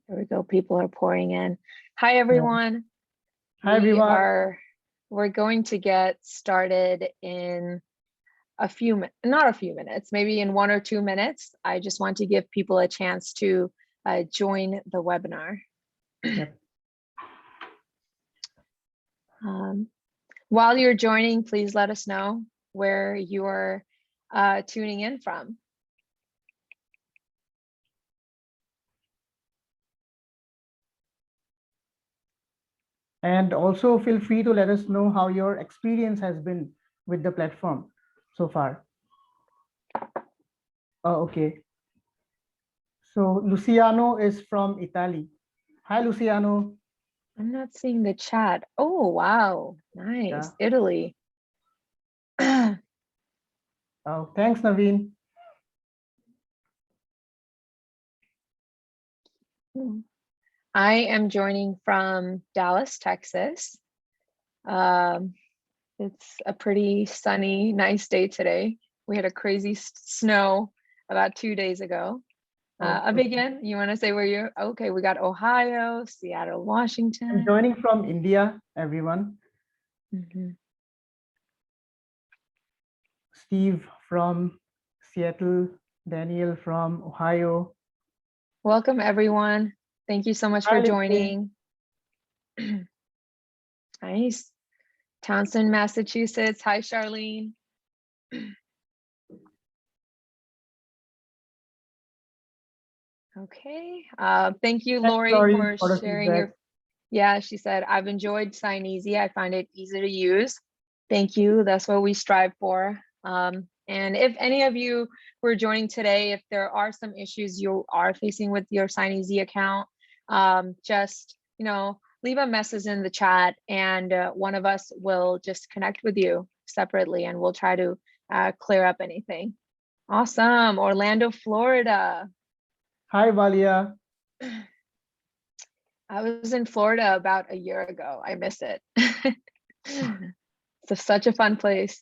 There we go. People are pouring in. Hi, everyone. Hi, everyone. We're going to get started in not a few minutes, maybe in 1 or 2 minutes. I just want to give people a chance to join the webinar. Yep. While you're joining, please let us know where you're tuning in from. And also feel free to let us know how your experience has been with the platform so far. Oh, okay. So Luciano is from Italy. Hi, Luciano. I'm not seeing the chat. Oh, wow. Nice. Yeah. Italy. Oh, thanks, Naveen. I am joining from Dallas, Texas. It's a pretty sunny, nice day today. We had a crazy snow about 2 days ago. Abhigyan, you want to say where you're? Okay, we got Ohio, Seattle, Washington. I'm joining from India, everyone. Steve from Seattle, Daniel from Ohio. Welcome, everyone. Thank you so much for joining. Nice. Townsend, Massachusetts. Hi, Charlene. Okay. Thank you, Lori, for sharing your. Yeah, she said, I've enjoyed Signeasy. I find it easy to use. Thank you. That's what we strive for. And if any of you who are joining today, if there are some issues you are facing with your Signeasy account, just, leave a message in the chat and one of us will just connect with you separately and we'll try to clear up anything. Awesome. Orlando, Florida. Hi, Valia. I was in Florida about a year ago. I miss it. It's such a fun place.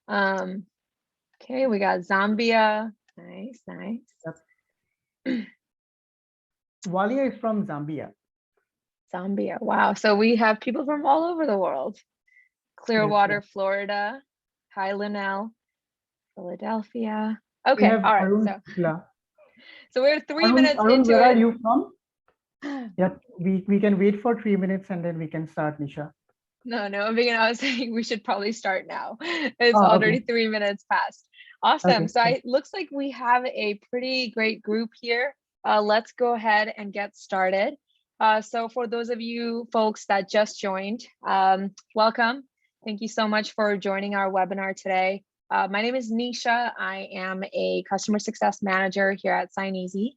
Okay, we got Zambia. Nice, nice. Yep. Valia is from Zambia. Zambia. Wow. So we have people from all over the world. Clearwater, Yes, Florida. Hi, Linnell. Philadelphia. Okay. All right. So we're 3 minutes into where it. Are you from? Yep. We can wait for 3 minutes and then we can start, Nisha. No, I was saying we should probably start now. It's already 3 minutes past. Awesome. So it looks like we have a pretty great group here. Let's go ahead and get started. So for those of you folks that just joined, welcome. Thank you so much for joining our webinar today. My name is Nisha. I am a customer success manager here at Signeasy.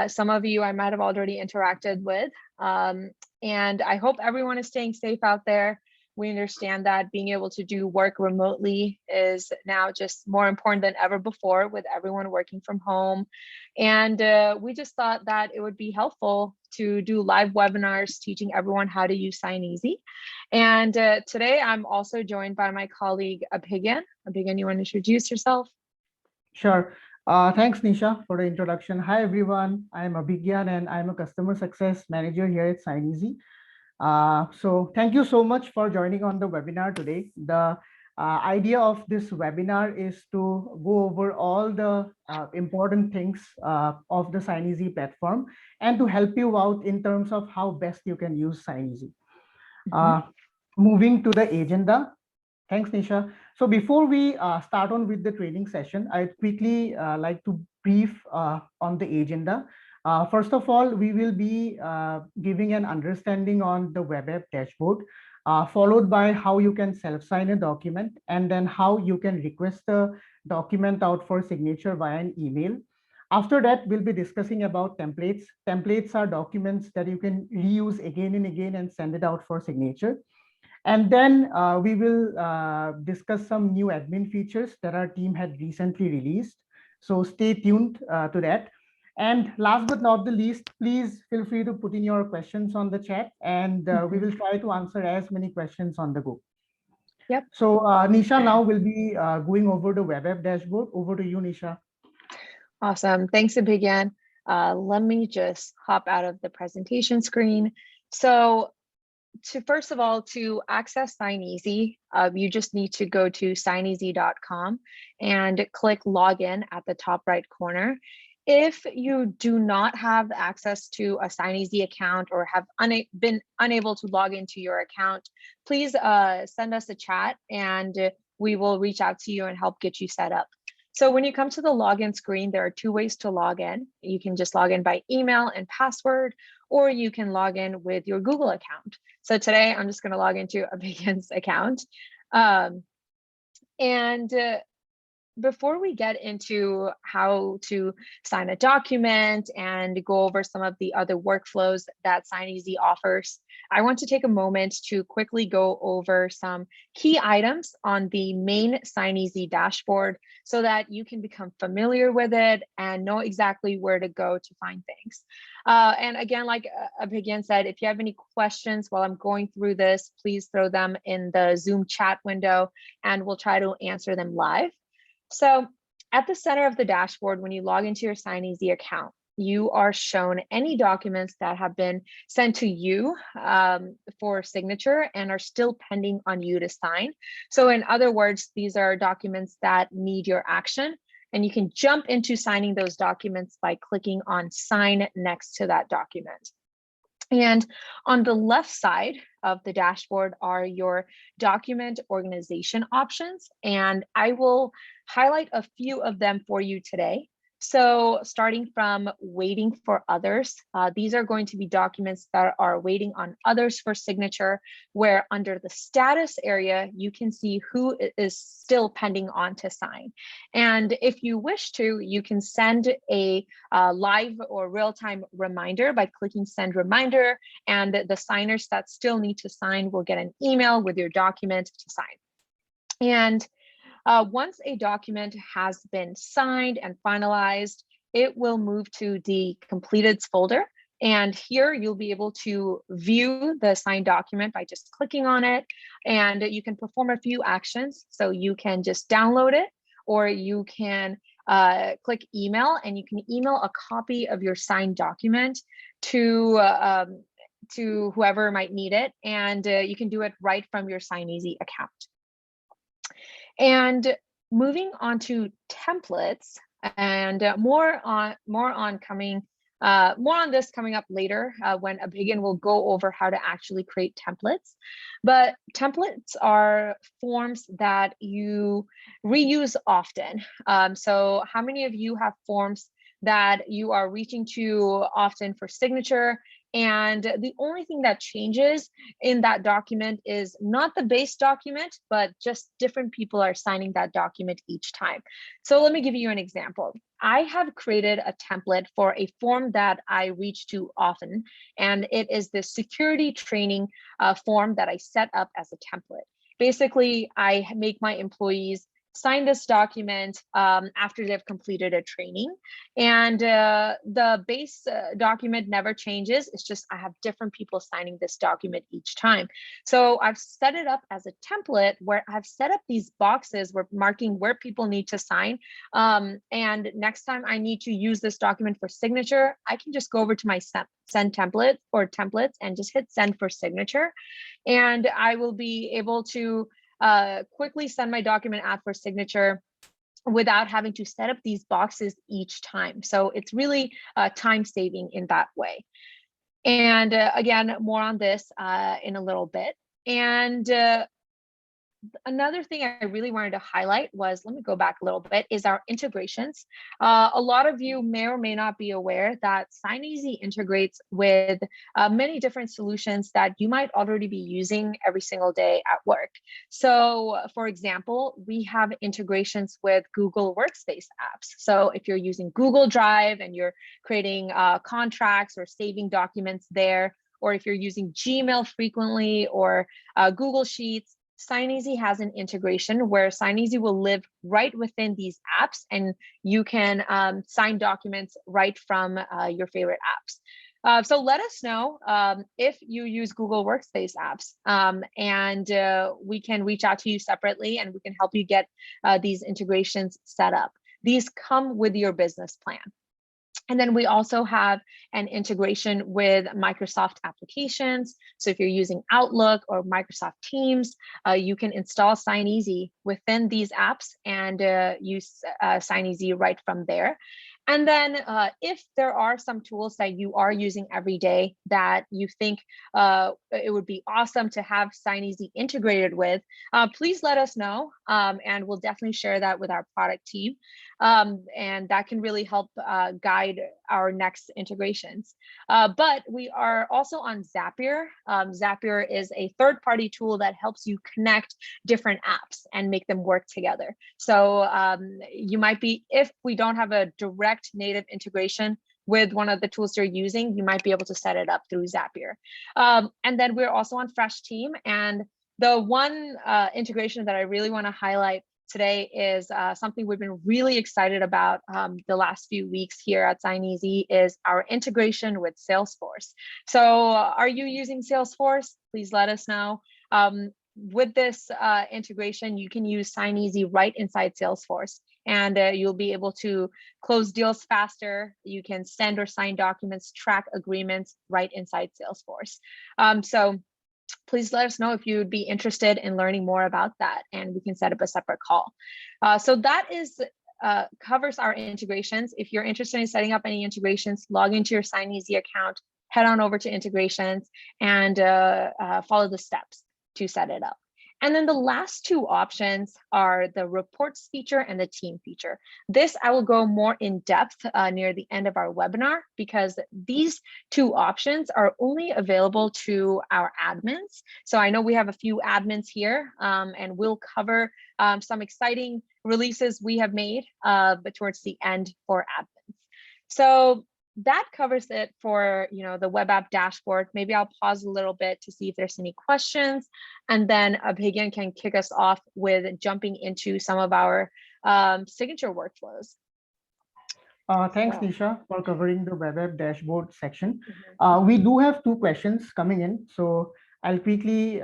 Some of you I might have already interacted with. And I hope everyone is staying safe out there. We understand that being able to do work remotely is now just more important than ever before with everyone working from home. And we just thought that it would be helpful to do live webinars teaching everyone how to use Signeasy. And today I'm also joined by my colleague Abhigyan. Abhigyan, you want to introduce yourself? Sure. Thanks, Nisha, for the introduction. Hi, everyone. I'm Abhigyan and I'm a customer success manager here at Signeasy. So thank you so much for joining on the webinar today. The idea of this webinar is to go over all the important things of the Signeasy platform and to help you out in terms of how best you can use Signeasy. Moving to the agenda. Thanks, Nisha. So before we start on with the training session, I'd quickly like to brief on the agenda. First of all, we will be giving an understanding on the web app dashboard, followed by how you can self-sign a document, and then how you can request a document out for signature via an email. After that, we'll be discussing about templates. Templates are documents that you can reuse again and again and send it out for signature. And then we will discuss some new admin features that our team had recently released. So stay tuned to that. And last but not the least, please feel free to put in your questions on the chat and we will try to answer as many questions on the go. Yep. So Nisha now will be going over the web app dashboard. Over to you, Nisha. Awesome. Thanks, Abhigyan. Let me just hop out of the presentation screen. So first of all, to access Signeasy, you just need to go to signeasy.com and click login at the top right corner. If you do not have access to a Signeasy account or have been unable to log into your account, please send us a chat and we will reach out to you and help get you set up. So when you come to the login screen, there are two ways to log in. You can just log in by email and password, or you can log in with your Google account. So today I'm just going to log into a Begins account. Before we get into how to sign a document and go over some of the other workflows that Signeasy offers, I want to take a moment to quickly go over some key items on the main Signeasy dashboard so that you can become familiar with it and know exactly where to go to find things. And again, like Abhigyan said, if you have any questions while I'm going through this, please throw them in the Zoom chat window and we'll try to answer them live. So at the center of the dashboard, when you log into your Signeasy account, you are shown any documents that have been sent to you for signature and are still pending on you to sign. So in other words, these are documents that need your action, and you can jump into signing those documents by clicking on Sign next to that document. And on the left side of the dashboard are your document organization options, and I will highlight a few of them for you today. So starting from waiting for others, these are going to be documents that are waiting on others for signature, where under the status area, you can see who is still pending on to sign. And if you wish to, you can send a live or real-time reminder by clicking send reminder, and the signers that still need to sign will get an email with your document to sign. And once a document has been signed and finalized, it will move to the completeds folder. And here you'll be able to view the signed document by just clicking on it. And you can perform a few actions. So you can just download it, or you can click email, and you can email a copy of your signed document to whoever might need it. And you can do it right from your Signeasy account. And moving on to templates, and more on this coming up later when Abhigyan will go over how to actually create templates. But templates are forms that you reuse often. So how many of you have forms that you are reaching to often for signature, and the only thing that changes in that document is not the base document, but just different people are signing that document each time? So let me give you an example. I have created a template for a form that I reach to often, and it is the security training form that I set up as a template. Basically, I make my employees sign this document after they've completed a training, and the base document never changes. It's just I have different people signing this document each time. So I've set it up as a template where I've set up these boxes where marking where people need to sign, and next time I need to use this document for signature, I can just go over to my send template or templates and just hit send for signature, and I will be able to quickly send my document out for signature without having to set up these boxes each time. So it's really time saving in that way. And again, more on this in a little bit. And another thing I really wanted to highlight was, let me go back a little bit, is our integrations. A lot of you may or may not be aware that Signeasy integrates with many different solutions that you might already be using every single day at work. So for example, we have integrations with Google Workspace apps. So if you're using Google Drive and you're creating contracts or saving documents there, or if you're using Gmail frequently or Google Sheets, Signeasy has an integration where Signeasy will live right within these apps, and you can sign documents right from your favorite apps. So let us know if you use Google Workspace apps, and we can reach out to you separately and we can help you get these integrations set up. These come with your business plan. And then we also have an integration with Microsoft applications. So if you're using Outlook or Microsoft Teams, you can install Signeasy within these apps and use Signeasy right from there. And then if there are some tools that you are using every day that you think it would be awesome to have Signeasy integrated with, please let us know, and we'll definitely share that with our product team. And that can really help guide our next integrations. But we are also on Zapier. Zapier is a third-party tool that helps you connect different apps and make them work together. So you might be, if we don't have a direct native integration with one of the tools you're using, you might be able to set it up through Zapier. And then we're also on Fresh Team. And the one integration that I really want to highlight today is something we've been really excited about the last few weeks here at Signeasy is our integration with Salesforce. So are you using Salesforce? Please let us know. With this integration, you can use Signeasy right inside Salesforce, and you'll be able to close deals faster. You can send or sign documents, track agreements right inside Salesforce. So please let us know if you would be interested in learning more about that, and we can set up a separate call. So that is covers our integrations. If you're interested in setting up any integrations, log into your Signeasy account, head on over to integrations, and follow the steps to set it up. And then the last two options are the reports feature and the team feature. This I will go more in depth near the end of our webinar, because these two options are only available to our admins. So I know we have a few admins here, and we'll cover some exciting releases we have made, but towards the end for admins. So that covers it for the web app dashboard. Maybe I'll pause a little bit to see if there's any questions, and then Abhigyan can kick us off with jumping into some of our signature workflows. Thanks, Nisha, for covering the web app dashboard section. We do have two questions coming in, so I'll quickly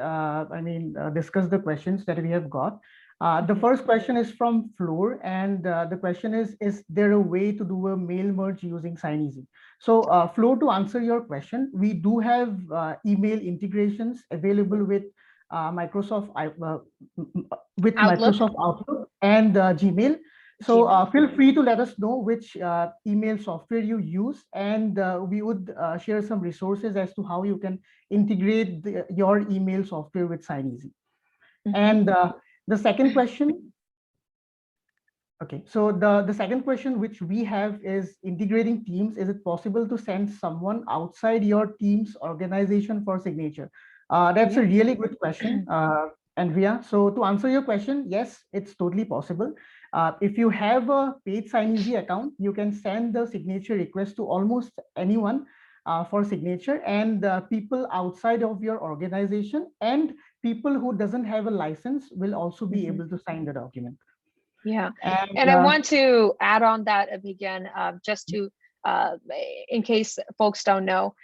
discuss the questions that we have got. The first question is from Floor, and the question is there a way to do a mail merge using Signeasy? So Floor, to answer your question, we do have email integrations available with Microsoft Outlook and Gmail. So feel free to let us know which email software you use, and we would share some resources as to how you can integrate your email software with Signeasy. And the second question, okay, so the second question which we have is integrating Teams. Is it possible to send someone outside your Teams organization for signature? That's a really good question, Andrea. So to answer your question, yes, it's totally possible. If you have a paid Signeasy account, you can send the signature request to almost anyone for signature, and people outside of your organization and people who doesn't have a license will also be able to sign the document. Yeah, and I want to add on that, Abhigyan, just to, in case folks don't know,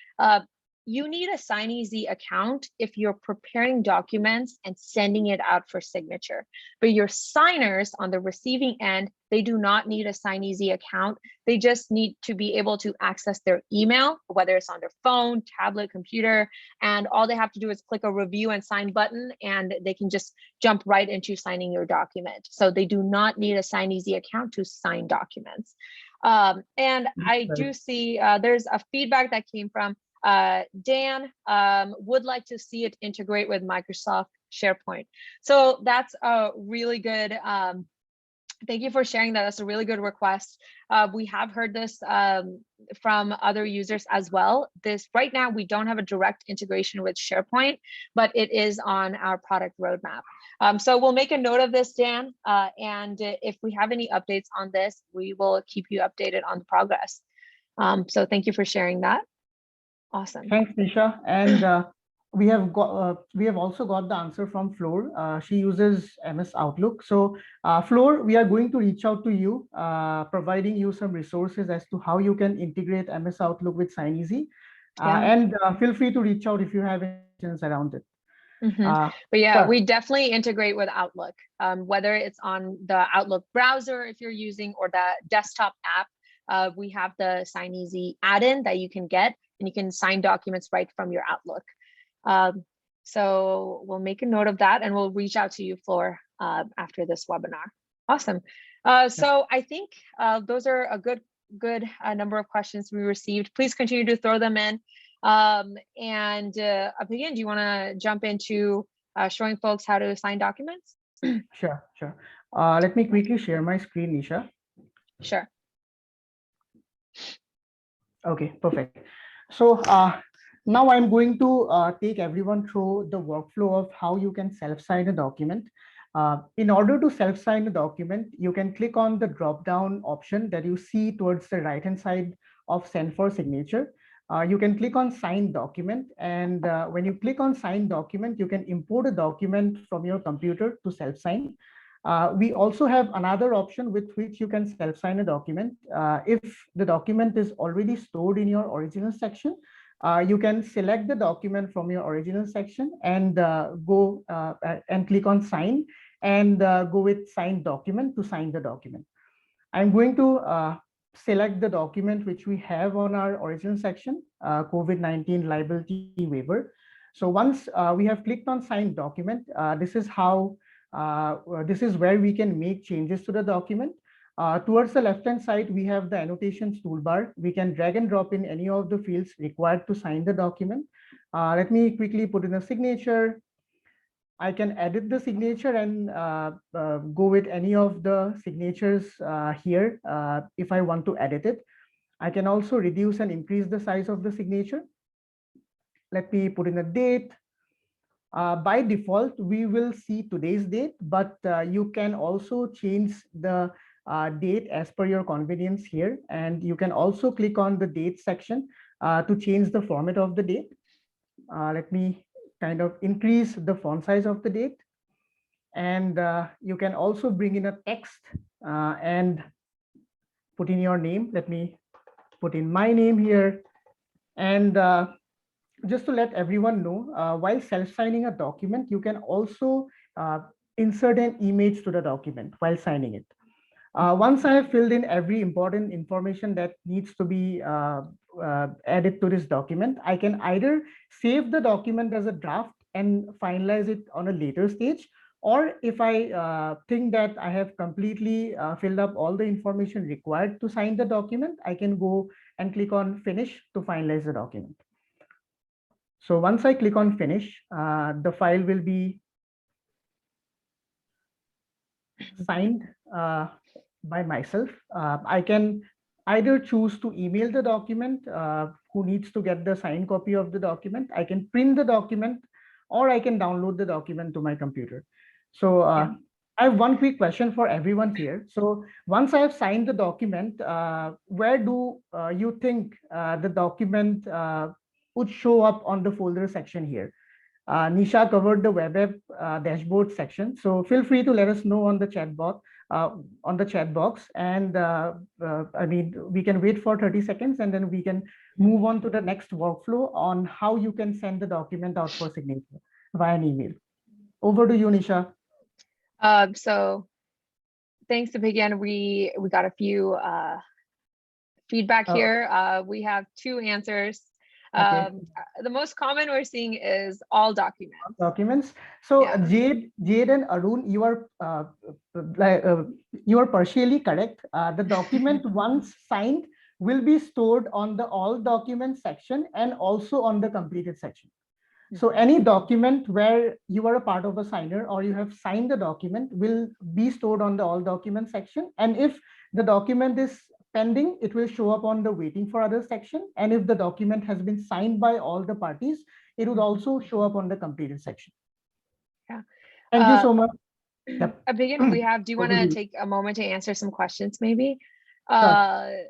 you need a Signeasy account if you're preparing documents and sending it out for signature. But your signers on the receiving end, they do not need a Signeasy account. They just need to be able to access their email, whether it's on their phone, tablet, computer, and all they have to do is click a review and sign button, and they can just jump right into signing your document. So they do not need a Signeasy account to sign documents. And I do see there's a feedback that came from Dan, would like to see it integrate with Microsoft SharePoint. So that's a really good, thank you for sharing that. That's a really good request. We have heard this from other users as well. Right now, we don't have a direct integration with SharePoint, but it is on our product roadmap. So we'll make a note of this, Dan, and if we have any updates on this, we will keep you updated on the progress. So thank you for sharing that. Awesome. Thanks, Nisha. And we have also got the answer from Floor. She uses MS Outlook. So Floor, we are going to reach out to you, providing you some resources as to how you can integrate MS Outlook with Signeasy. And feel free to reach out if you have any questions around it. But yeah, we definitely integrate with Outlook, whether it's on the Outlook browser if you're using, or the desktop app. we have the Signeasy add-in that you can get, and you can sign documents right from your Outlook. So we'll make a note of that, and we'll reach out to you, Floor, after this webinar. Awesome. So I think those are a good number of questions we received. Please continue to throw them in. Abhigan, do you want to jump into showing folks how to sign documents? Sure. Let me quickly share my screen, Nisha. Sure. Okay, perfect. So now I'm going to take everyone through the workflow of how you can self-sign a document. In order to self-sign a document, you can click on the drop-down option that you see towards the right-hand side of Send for Signature. You can click on Sign Document, and when you click on Sign Document, you can import a document from your computer to self-sign. We also have another option with which you can self-sign a document. If the document is already stored in your original section, you can select the document from your original section and go and click on Sign, and go with Sign Document to sign the document. I'm going to select the document which we have on our original section, COVID-19 liability waiver. So once we have clicked on Sign Document, this is where we can make changes to the document. Towards the left-hand side, we have the annotations toolbar. We can drag and drop in any of the fields required to sign the document. Let me quickly put in a signature. I can edit the signature and go with any of the signatures here if I want to edit it. I can also reduce and increase the size of the signature. Let me put in a date. By default, we will see today's date, but you can also change the date as per your convenience here. And you can also click on the date section to change the format of the date. Let me kind of increase the font size of the date. And you can also bring in a text and put in your name. Let me put in my name here. And just to let everyone know, while self-signing a document, you can also insert an image to the document while signing it. Once I have filled in every important information that needs to be added to this document, I can either save the document as a draft and finalize it on a later stage, or if I think that I have completely filled up all the information required to sign the document, I can go and click on Finish to finalize the document. So once I click on Finish, the file will be signed by myself. I can either choose to email the document who needs to get the signed copy of the document. I can print the document, or I can download the document to my computer. So I have one quick question for everyone here. So once I have signed the document, where do you think the document would show up on the folder section here? Nisha covered the web app dashboard section, so feel free to let us know on the chat box. And I mean, we can wait for 30 seconds, and then we can move on to the next workflow on how you can send the document out for signature via an email. Over to you, Nisha. So thanks to Abhigan, we got a few feedback here. We have 2 answers. Okay. The most common we're seeing is all documents. So Jade and Arun, you are partially correct. The document once signed will be stored on the all documents section and also on the completed section. So any document where you are a part of a signer or you have signed the document will be stored on the all documents section. And if the document is pending, it will show up on the waiting for others section. And if the document has been signed by all the parties, it would also show up on the completed section. Yeah. Thank you so much. Abhigan, do you want to take a moment to answer some questions maybe?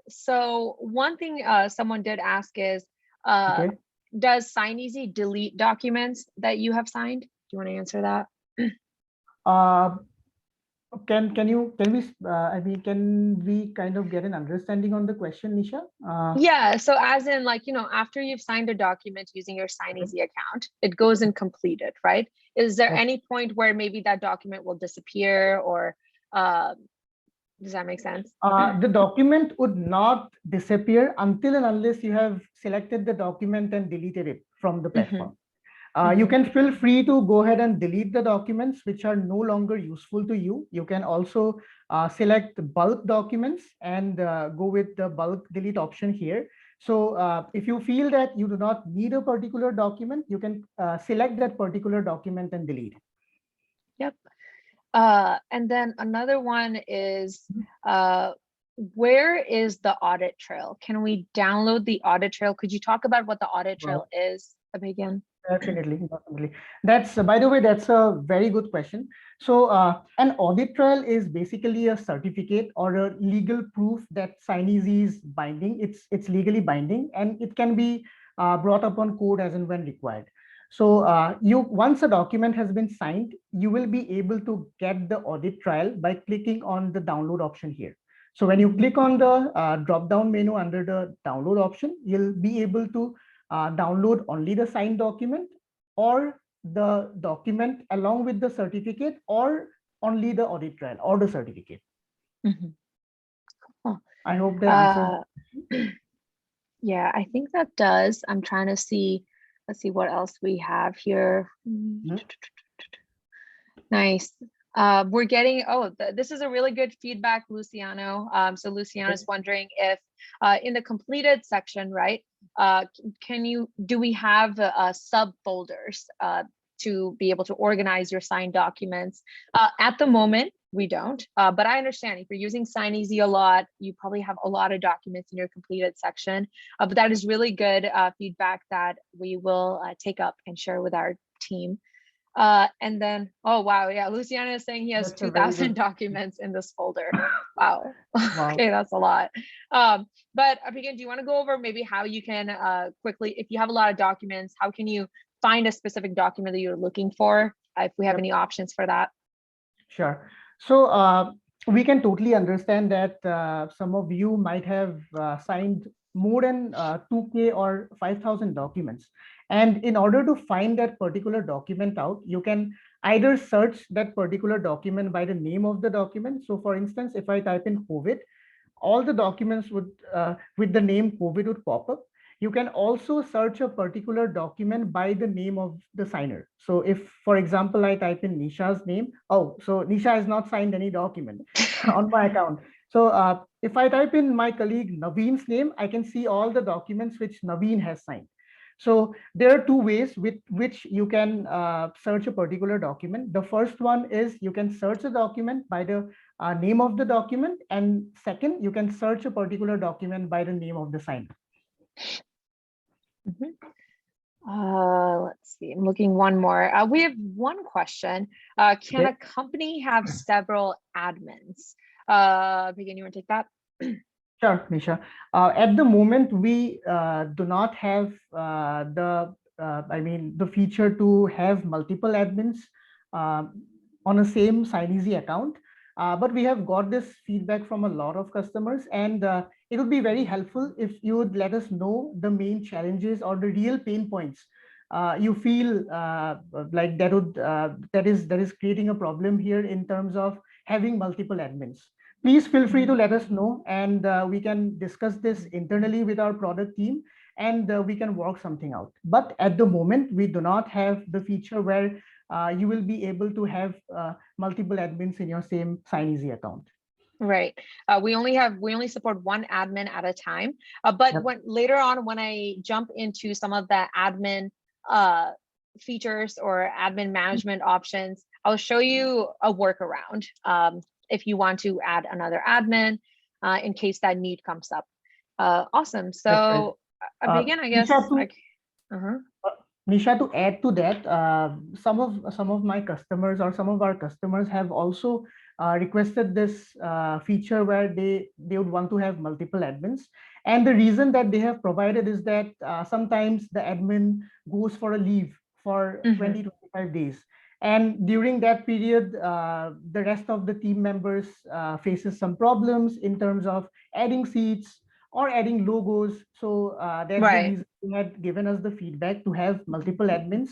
So one thing someone did ask is, does Signeasy delete documents that you have signed? Do you want to answer that? Can we kind of get an understanding on the question, Nisha? Yeah, so as in, like, after you've signed a document using your Signeasy account, it goes in completed, right? Is there any point where maybe that document will disappear, or Does that make sense? The document would not disappear until and unless you have selected the document and deleted it from the platform. You can feel free to go ahead and delete the documents which are no longer useful to you. You can also select bulk documents and go with the bulk delete option here. So if you feel that you do not need a particular document, you can select that particular document and delete it. Yep. And then another one is, where is the audit trail? Can we download the audit trail? Could you talk about what the audit trail is, Abhigyan? Definitely, definitely. That's, by the way, that's a very good question. So an audit trail is basically a certificate or a legal proof that Signeasy is binding. It's legally binding, and it can be brought upon code as and when required. So once a document has been signed, you will be able to get the audit trail by clicking on the download option here. So when you click on the drop-down menu under the download option, you'll be able to download only the signed document or the document along with the certificate, or only the audit trail or the certificate. Cool. I hope that answers. Yeah, I think that does. I'm trying to see, let's see what else we have here. Nice. We're getting, this is a really good feedback, Luciano. So Luciano is wondering if in the completed section, right, do we have subfolders to be able to organize your signed documents? At the moment, we don't, but I understand if you're using Signeasy a lot, you probably have a lot of documents in your completed section, but that is really good feedback that we will take up and share with our team. And then, oh, wow. Yeah. Luciano is saying he has 2,000 documents in this folder. Wow. Okay. That's a lot. But Abhigyan, do you want to go over maybe how you can quickly, if you have a lot of documents, how can you find a specific document that you're looking for? If we have any options for that. Sure. So we can totally understand that some of you might have signed more than 2K or 5,000 documents. And in order to find that particular document out, you can either search that particular document by the name of the document. So for instance, if I type in COVID, all the documents would with the name COVID would pop up. You can also search a particular document by the name of the signer. So if, for example, I type in Nisha's name, so Nisha has not signed any document on my account. So if I type in my colleague Naveen's name, I can see all the documents which Naveen has signed. So there are two ways with which you can search a particular document. The first one is you can search a document by the name of the document. And second, you can search a particular document by the name of the signer. Let's see, I'm looking one more. We have one question. Can a company have several admins? Abhigyan, you want to take that? Sure, Nisha. At the moment, we do not have the feature to have multiple admins on a same Signeasy account. But we have got this feedback from a lot of customers, and it would be very helpful if you would let us know the main challenges or the real pain points you feel like that is creating a problem here in terms of having multiple admins. Please feel free to let us know, and we can discuss this internally with our product team, and we can work something out. But at the moment, we do not have the feature where you will be able to have multiple admins in your same Signeasy account. Right. We only support one admin at a time. But later on, when I jump into some of the admin features or admin management options, I'll show you a workaround if you want to add another admin in case that need comes up. Awesome. So Abhigyan, I guess. Nisha, to add to that, some of my customers or some of our customers have also requested this feature where they would want to have multiple admins. And the reason that they have provided is that sometimes the admin goes for a leave for 20 to 25 days. And during that period, the rest of the team members faces some problems in terms of adding seats or adding logos. So that's the reason they had given us the feedback to have multiple admins.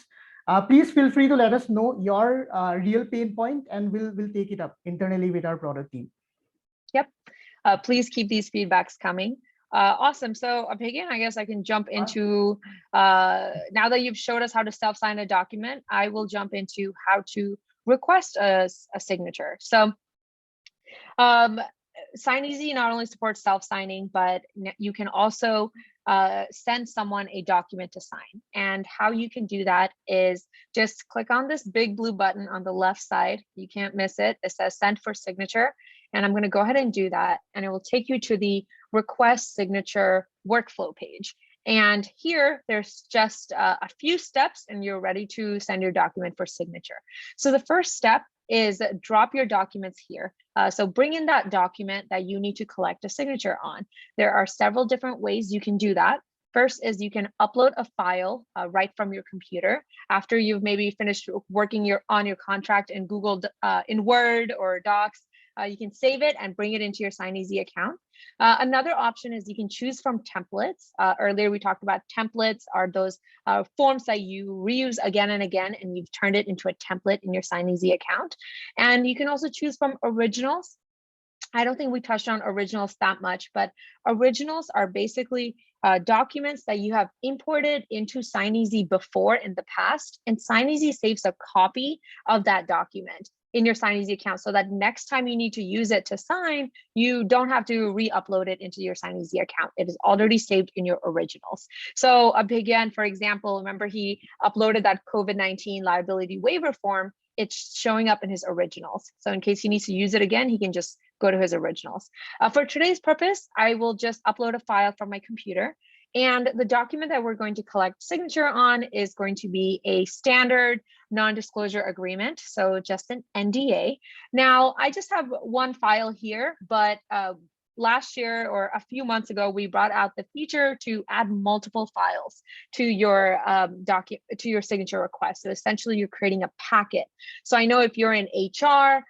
Please feel free to let us know your real pain point, and we'll take it up internally with our product team. Please keep these feedbacks coming. Awesome. So Abhigyan, I guess I can jump into, now that you've showed us how to self-sign a document, I will jump into how to request a signature. So Signeasy not only supports self-signing, but you can also send someone a document to sign. And how you can do that is just click on this big blue button on the left side. You can't miss it. It says send for signature. And I'm going to go ahead and do that. And it will take you to the request signature workflow page. And here, there's just a few steps and you're ready to send your document for signature. So the first step is drop your documents here. So bring in that document that you need to collect a signature on. There are several different ways you can do that. First is you can upload a file right from your computer after you've maybe finished working on your contract in Google, in Word or Docs. You can save it and bring it into your Signeasy account. Another option is you can choose from templates. Earlier, we talked about templates are those forms that you reuse again and again, and you've turned it into a template in your Signeasy account. And you can also choose from originals. I don't think we touched on originals that much, but originals are basically documents that you have imported into Signeasy before in the past, and Signeasy saves a copy of that document in your Signeasy account so that next time you need to use it to sign, you don't have to re-upload it into your Signeasy account. It is already saved in your originals. So Abhigyan, for example, remember he uploaded that COVID-19 liability waiver form. It's showing up in his originals. So in case he needs to use it again, he can just go to his originals. For today's purpose, I will just upload a file from my computer. And the document that we're going to collect signature on is going to be a standard non-disclosure agreement. So just an NDA. Now, I just have one file here, but last year or a few months ago, we brought out the feature to add multiple files to your to your signature request. So essentially, you're creating a packet. So I know if you're in HR,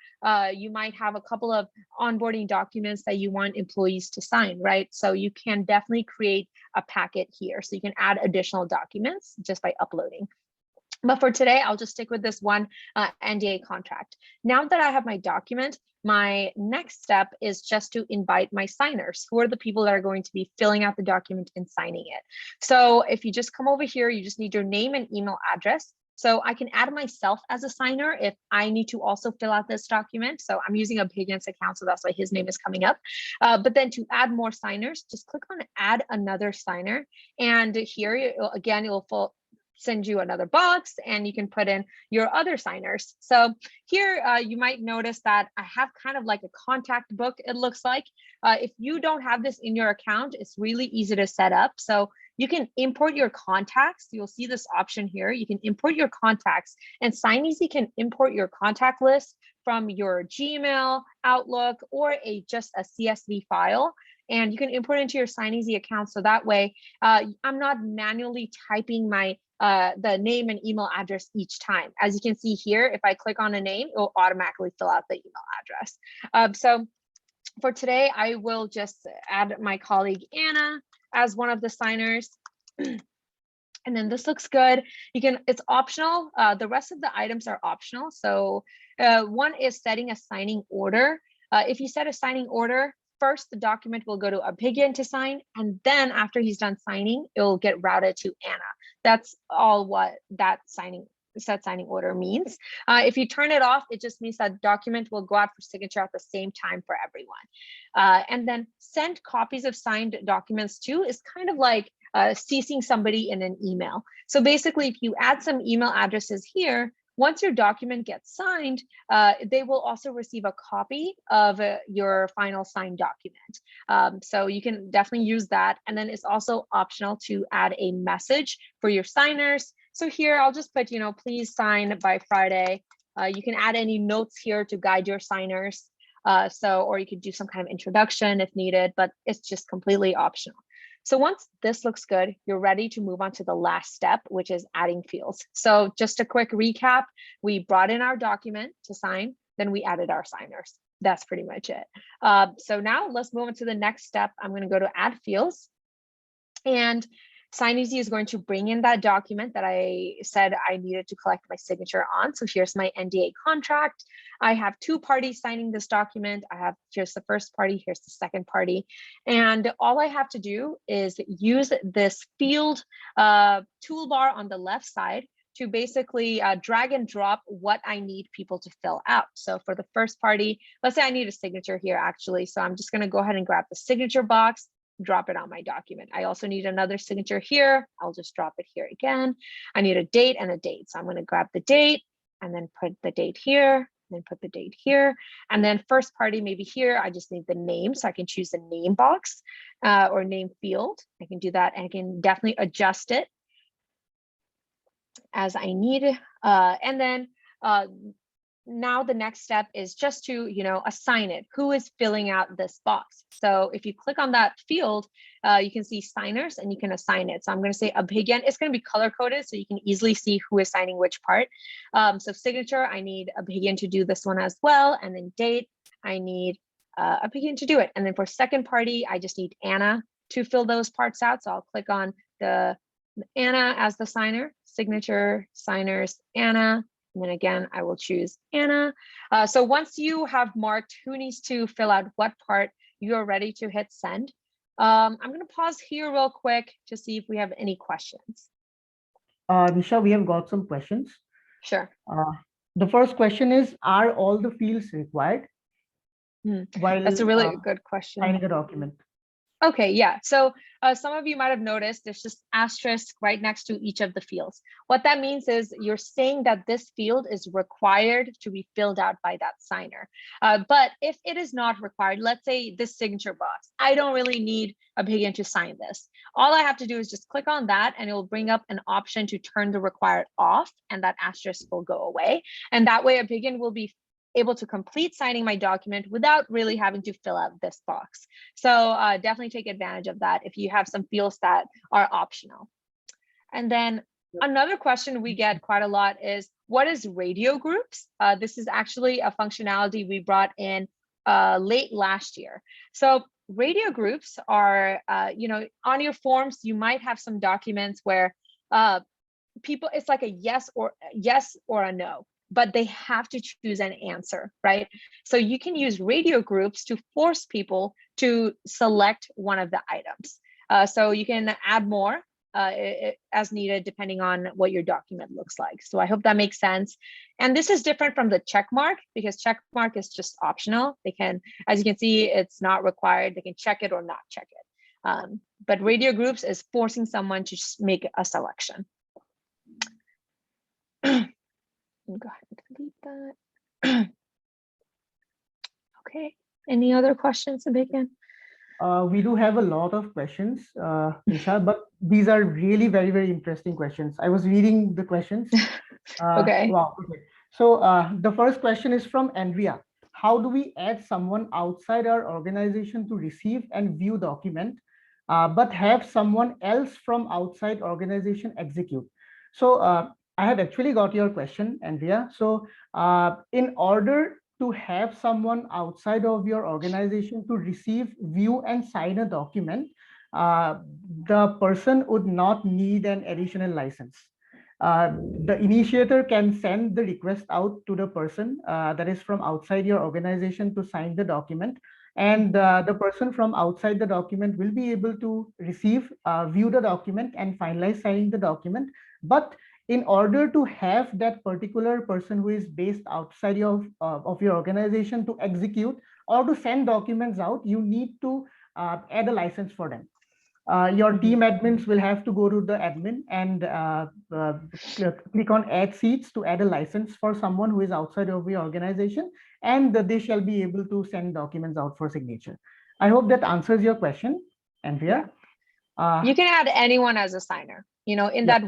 you might have a couple of onboarding documents that you want employees to sign, right? So you can definitely create a packet here. So you can add additional documents just by uploading. But for today, I'll just stick with this one NDA contract. Now that I have my document, my next step is just to invite my signers, who are the people that are going to be filling out the document and signing it. So if you just come over here, you just need your name and email address. So I can add myself as a signer if I need to also fill out this document. So I'm using a Abhigyan's account, so that's why his name is coming up. But then to add more signers, just click on add another signer. And here, it will send you another box and you can put in your other signers. So here you might notice that I have kind of like a contact book, it looks like. If you don't have this in your account, it's really easy to set up. So you can import your contacts. You'll see this option here. You can import your contacts, and Signeasy can import your contact list from your Gmail, Outlook, or just a CSV file. And you can import into your Signeasy account. So that way I'm not manually typing my the name and email address each time. As you can see here, if I click on a name, it will automatically fill out the email address. So for today, I will just add my colleague Anna as one of the signers. And then this looks good. It's optional. The rest of the items are optional. So one is setting a signing order. If you set a signing order, first the document will go to Abhigyan to sign, and then after he's done signing, it will get routed to Anna. That's all what that set signing order means. If you turn it off, it just means that document will go out for signature at the same time for everyone. And then send copies of signed documents to is kind of like CCing somebody in an email. So basically, if you add some email addresses here, once your document gets signed, they will also receive a copy of your final signed document. So you can definitely use that. And then it's also optional to add a message for your signers. So here I'll just put, please sign by Friday. You can add any notes here to guide your signers. Or you could do some kind of introduction if needed, but it's just completely optional. So once this looks good, you're ready to move on to the last step, which is adding fields. So just a quick recap, we brought in our document to sign, then we added our signers. That's pretty much it. So now let's move on to the next step. I'm going to go to add fields. And Signeasy is going to bring in that document that I said I needed to collect my signature on. So here's my NDA contract. I have two parties signing this document. Here's the first party, here's the second party. And all I have to do is use this field toolbar on the left side to basically drag and drop what I need people to fill out. So for the first party, let's say I need a signature here actually. So I'm just gonna go ahead and grab the signature box, drop it on my document. I also need another signature here. I'll just drop it here again. I need a date and a date. So I'm going to grab the date and then put the date here, and then put the date here. And then first party, maybe here, I just need the name. So I can choose the name box or name field. I can do that and I can definitely adjust it as I need. And then now the next step is just to, assign it. Who is filling out this box? So if you click on that field, you can see signers and you can assign it. So I'm going to say Abhigyan. It's going to be color coded so you can easily see who is signing which part. So signature, I need Abhigyan to do this one as well. And then date, I need Abhigyan to do it. And then for second party, I just need Anna to fill those parts out. So I'll click on the Anna as the signer, signature, signers, Anna. And then again, I will choose Anna. So once you have marked who needs to fill out what part, you're ready to hit send. I'm going to pause here real quick to see if we have any questions. Nisha, we have got some questions. Sure. The first question is, are all the fields required? That's a really good question. Signing a document. Okay, yeah. So some of you might have noticed there's just asterisk right next to each of the fields. What that means is you're saying that this field is required to be filled out by that signer. But if it is not required, let's say this signature box, I don't really need Abhigyan to sign this. All I have to do is just click on that and it will bring up an option to turn the required off and that asterisk will go away. And that way Abhigyan will be able to complete signing my document without really having to fill out this box. So definitely take advantage of that if you have some fields that are optional. And then another question we get quite a lot is, what is radio groups? This is actually a functionality we brought in late last year. So radio groups are, on your forms, you might have some documents where people, it's like a yes or a no, but they have to choose an answer, right? So you can use radio groups to force people to select one of the items. So you can add more as needed, depending on what your document looks like. So I hope that makes sense. And this is different from the check mark because check mark is just optional. They can, as you can see, it's not required. They can check it or not check it. But radio groups is forcing someone to make a selection. Go ahead and delete that. Okay, any other questions, Abhigyan? We do have a lot of questions, Nisha, but these are really very, very interesting questions. I was reading the questions. Okay. Wow. Okay. So the first question is from Andrea. How do we add someone outside our organization to receive and view document, but have someone else from outside organization execute? So I have actually got your question, Andrea. So in order to have someone outside of your organization to receive, view, and sign a document, the person would not need an additional license. The initiator can send the request out to the person that is from outside your organization to sign the document. And the person from outside the document will be able to receive, view the document and finalize signing the document. But in order to have that particular person who is based outside of your organization to execute or to send documents out, you need to add a license for them. Your team admins will have to go to the admin and click on add seats to add a license for someone who is outside of your organization, and they shall be able to send documents out for signature. I hope that answers your question, Andrea. Yeah. You can add anyone as a signer. In that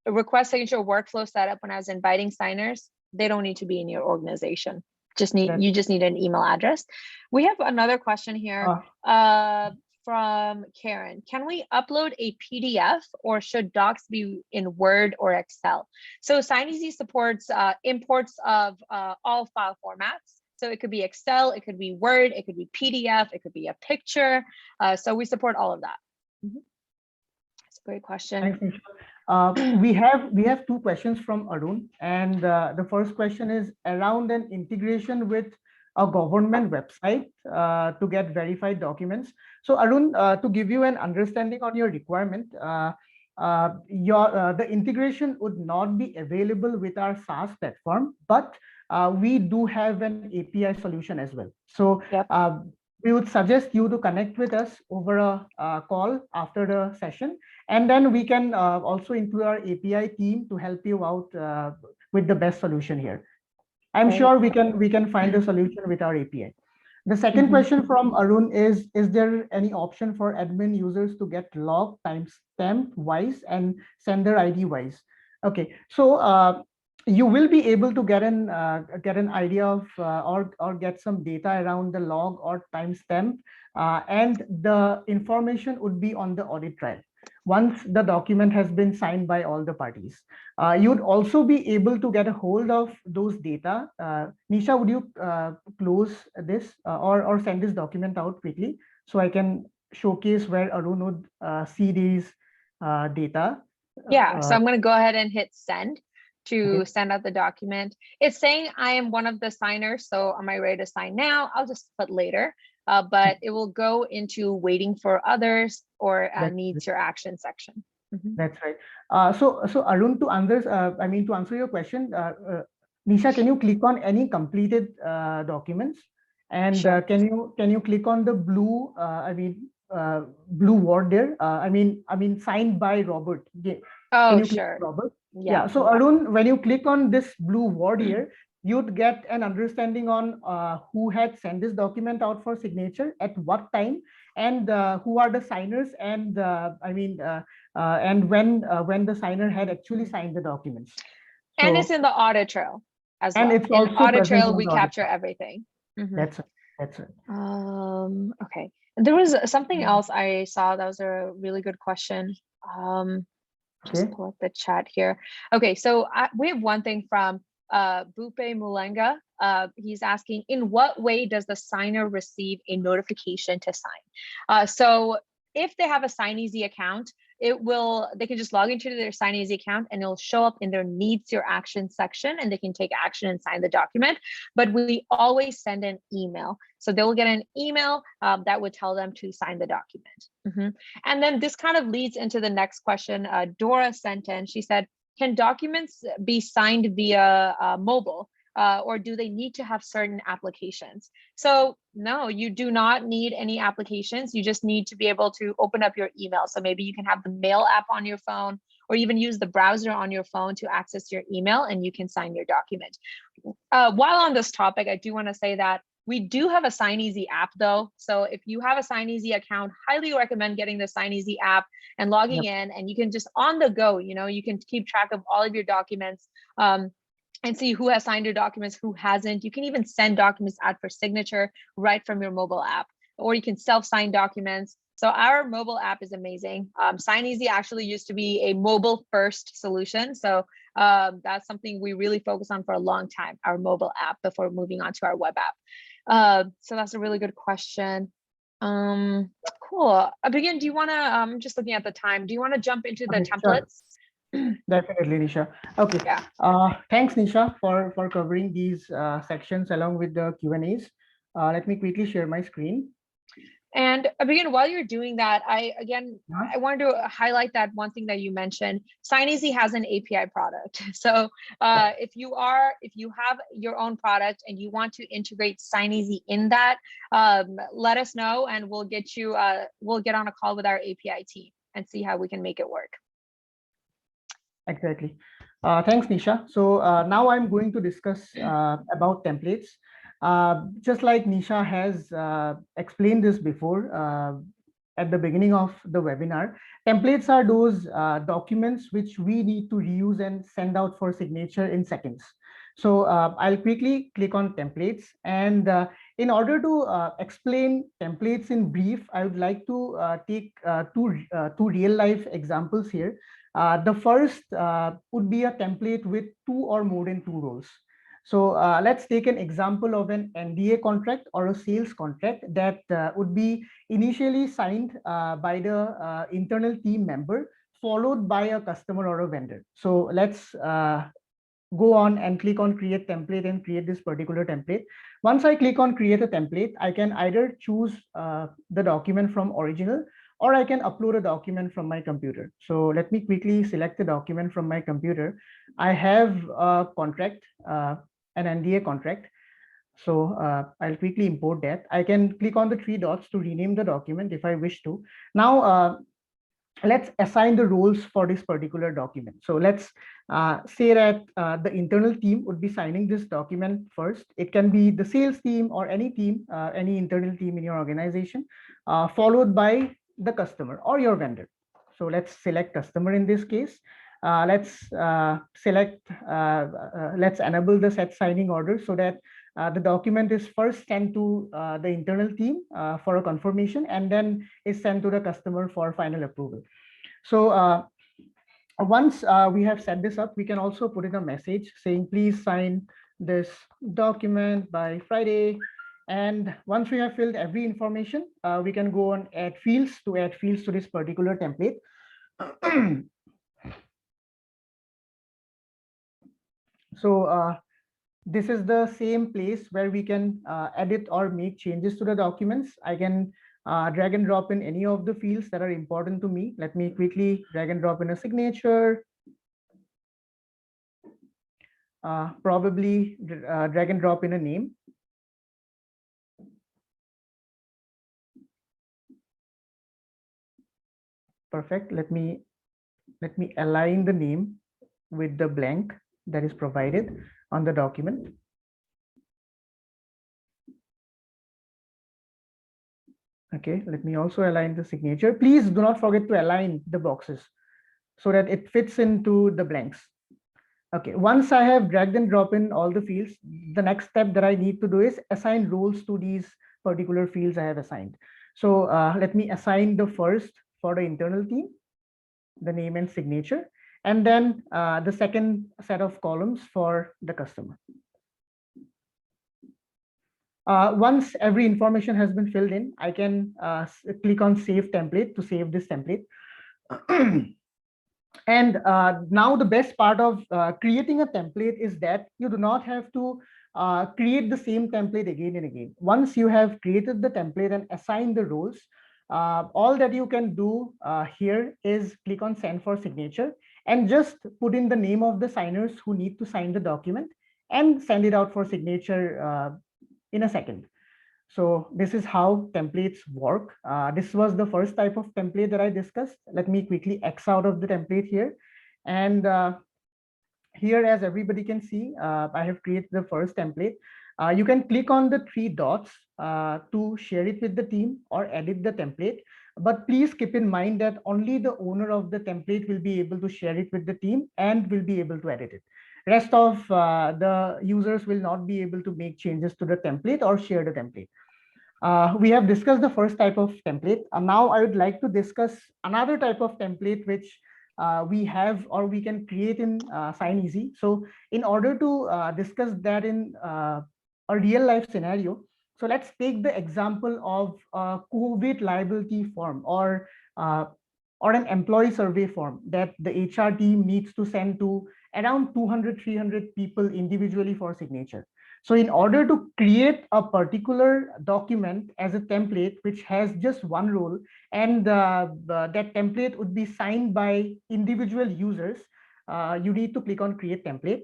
request signature workflow setup, when I was inviting signers, they don't need to be in your organization. You just need an email address. We have another question here from Karen. Can we upload a PDF or should docs be in Word or Excel? So Signeasy supports imports of all file formats. So it could be Excel, it could be Word, it could be PDF, it could be a picture. So we support all of that. Great question. Thanks, Nisha. We have two questions from Arun, and the first question is around an integration with a government website to get verified documents. So Arun, to give you an understanding on your requirement, the integration would not be available with our SaaS platform, but we do have an API solution as well. So Yep. We would suggest you to connect with us over a call after the session, and then we can also include our API team to help you out with the best solution here. I'm sure we can find a solution with our API. The second question from Arun is there any option for admin users to get log timestamp wise and sender ID wise? Okay, so you will be able to get an idea of or get some data around the log or timestamp, and the information would be on the audit trail once the document has been signed by all the parties. You'd also be able to get a hold of those data. Nisha, would you close this or send this document out quickly so I can showcase where Arun would see these data? Yeah, so I'm going to go ahead and hit send to Okay. send out the document. It's saying I am one of the signers, so am I ready to sign now? I'll just put later, but it will go into waiting for others or needs your action section. That's right. So Arun, to answer your question, Nisha, can you click on any completed documents, and Sure. can you click on the blue blue word there? I mean signed by Robert. Oh, Can you click sure. Robert? Yeah. So Arun, when you click on this blue word here, you'd get an understanding on who had sent this document out for signature at what time, and who are the signers, and and when the signer had actually signed the documents. And it's in the audit trail as well. And it's In also audit present trail, on we the audit capture trail. everything. That's right. That's right. Okay. There was something else I saw that was a really good question. Just pull up the chat here. Okay, so we have one thing from Bupe Mulenga. He's asking, in what way does the signer receive a notification to sign? So if they have a Signeasy account, they can just log into their Signeasy account and it'll show up in their needs your action section, and they can take action and sign the document. But we always send an email. So they will get an email that would tell them to sign the document. And then this kind of leads into the next question. Dora sent in, she said, can documents be signed via mobile? Or do they need to have certain applications? So no, you do not need any applications. You just need to be able to open up your email. So maybe you can have the mail app on your phone, or even use the browser on your phone to access your email, and you can sign your document. While on this topic, I do want to say that we do have a Signeasy app though. So if you have a Signeasy account, highly recommend getting the Signeasy app and logging in, and you can just on the go, you can keep track of all of your documents. And see who has signed your documents, who hasn't. You can even send documents out for signature right from your mobile app, or you can self-sign documents. So our mobile app is amazing. Signeasy actually used to be a mobile first solution. So that's something we really focus on for a long time, our mobile app, before moving on to our web app. So that's a really good question. Cool. Begin, do you want to, I'm just looking at the time. Do you want to jump into the templates? Definitely, Nisha. Okay. Yeah. Thanks, Nisha, for covering these sections along with the Q&As. Let me quickly share my screen. And again, while you're doing that, I wanted to highlight that one thing that you mentioned. Signeasy has an API product. So if you have your own product and you want to integrate Signeasy in that, let us know, and we'll get on a call with our API team and see how we can make it work. Exactly. Thanks, Nisha. So now I'm going to discuss about templates. Just like Nisha has explained this before at the beginning of the webinar, templates are those documents which we need to reuse and send out for signature in seconds. So I'll quickly click on templates, and in order to explain templates in brief, I would like to take two real life examples here. The first would be a template with two or more than two roles. So let's take an example of an NDA contract or a sales contract that would be initially signed by the internal team member followed by a customer or a vendor. So let's go on and click on create template and create this particular template. Once I click on create a template, I can either choose the document from original, or I can upload a document from my computer. So let me quickly select the document from my computer. I have a contract, an NDA contract. So I'll quickly import that. I can click on the three dots to rename the document if I wish to. Now, let's assign the roles for this particular document. So let's say that the internal team would be signing this document first. It can be the sales team or any team, any internal team in your organization, followed by the customer or your vendor. So let's select customer in this case. Let's enable the set signing order so that the document is first sent to the internal team for a confirmation, and then is sent to the customer for final approval. So once we have set this up, we can also put in a message saying, please sign this document by Friday. And once we have filled every information, we can go on add fields to this particular template. So this is the same place where we can edit or make changes to the documents. I can drag and drop in any of the fields that are important to me. Let me quickly drag and drop in a signature. Probably drag and drop in a name. Perfect. Let me align the name with the blank that is provided on the document. Okay, let me also align the signature. Please do not forget to align the boxes so that it fits into the blanks. Okay, once I have dragged and dropped in all the fields, the next step that I need to do is assign roles to these particular fields I have assigned. So let me assign the first for the internal team, the name and signature, and then the second set of columns for the customer. Once every information has been filled in, I can click on Save Template to save this template. And now the best part of creating a template is that you do not have to create the same template again and again. Once you have created the template and assigned the roles, all that you can do here is click on Send for Signature and just put in the name of the signers who need to sign the document and send it out for signature in a second. So this is how templates work. This was the first type of template that I discussed. Let me quickly X out of the template here. And here, as everybody can see, I have created the first template. You can click on the three dots to share it with the team or edit the template. But please keep in mind that only the owner of the template will be able to share it with the team and will be able to edit it. Rest of the users will not be able to make changes to the template or share the template. We have discussed the first type of template. Now I would like to discuss another type of template which we have or we can create in Signeasy. So in order to discuss that in a real life scenario, so let's take the example of a COVID liability form or an employee survey form that the HR team needs to send to around 200-300 people individually for signature. So in order to create a particular document as a template which has just one role, and that template would be signed by individual users, you need to click on create template.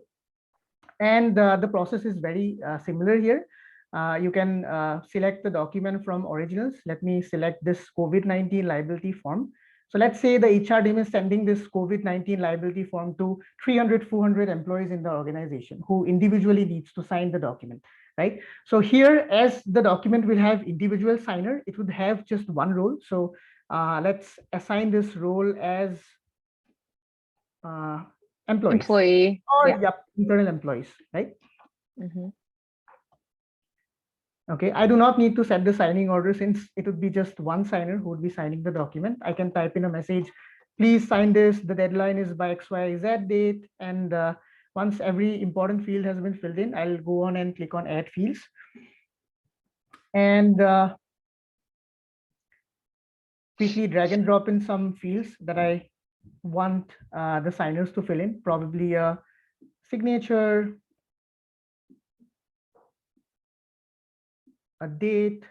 And the process is very similar here. You can select the document from originals. Let me select this COVID-19 liability form. So let's say the HR team is sending this COVID-19 liability form to 300-400 employees in the organization who individually needs to sign the document, right? So here, as the document will have individual signer, it would have just one role. So let's assign this role as employees. Employee. Or yep, internal employees, right? Mm-hmm. Okay, I do not need to set the signing order since it would be just one signer who would be signing the document. I can type in a message, please sign this, the deadline is by XYZ date. And once every important field has been filled in, I'll go on and click on add fields. And quickly drag and drop in some fields that I want the signers to fill in, probably a signature, a date,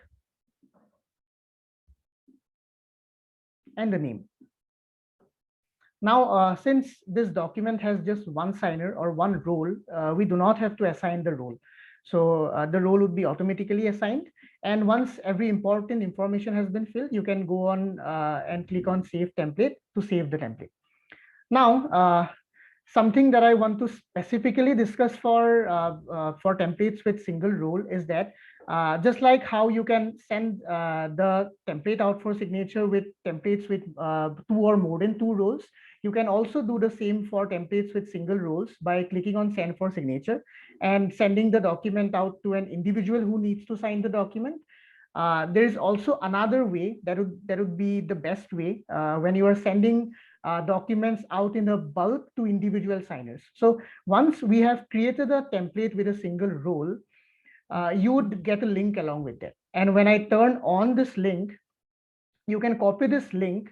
and a name. Now, since this document has just one signer or one role, we do not have to assign the role. So the role would be automatically assigned. And once every important information has been filled, you can go on and click on Save Template to save the template. Now, something that I want to specifically discuss for templates with single role is that just like how you can send the template out for signature with templates with two or more than two roles, you can also do the same for templates with single roles by clicking on send for signature and sending the document out to an individual who needs to sign the document. There is also another way that would be the best way when you are sending documents out in a bulk to individual signers. So once we have created a template with a single role, you would get a link along with it. And when I turn on this link, you can copy this link.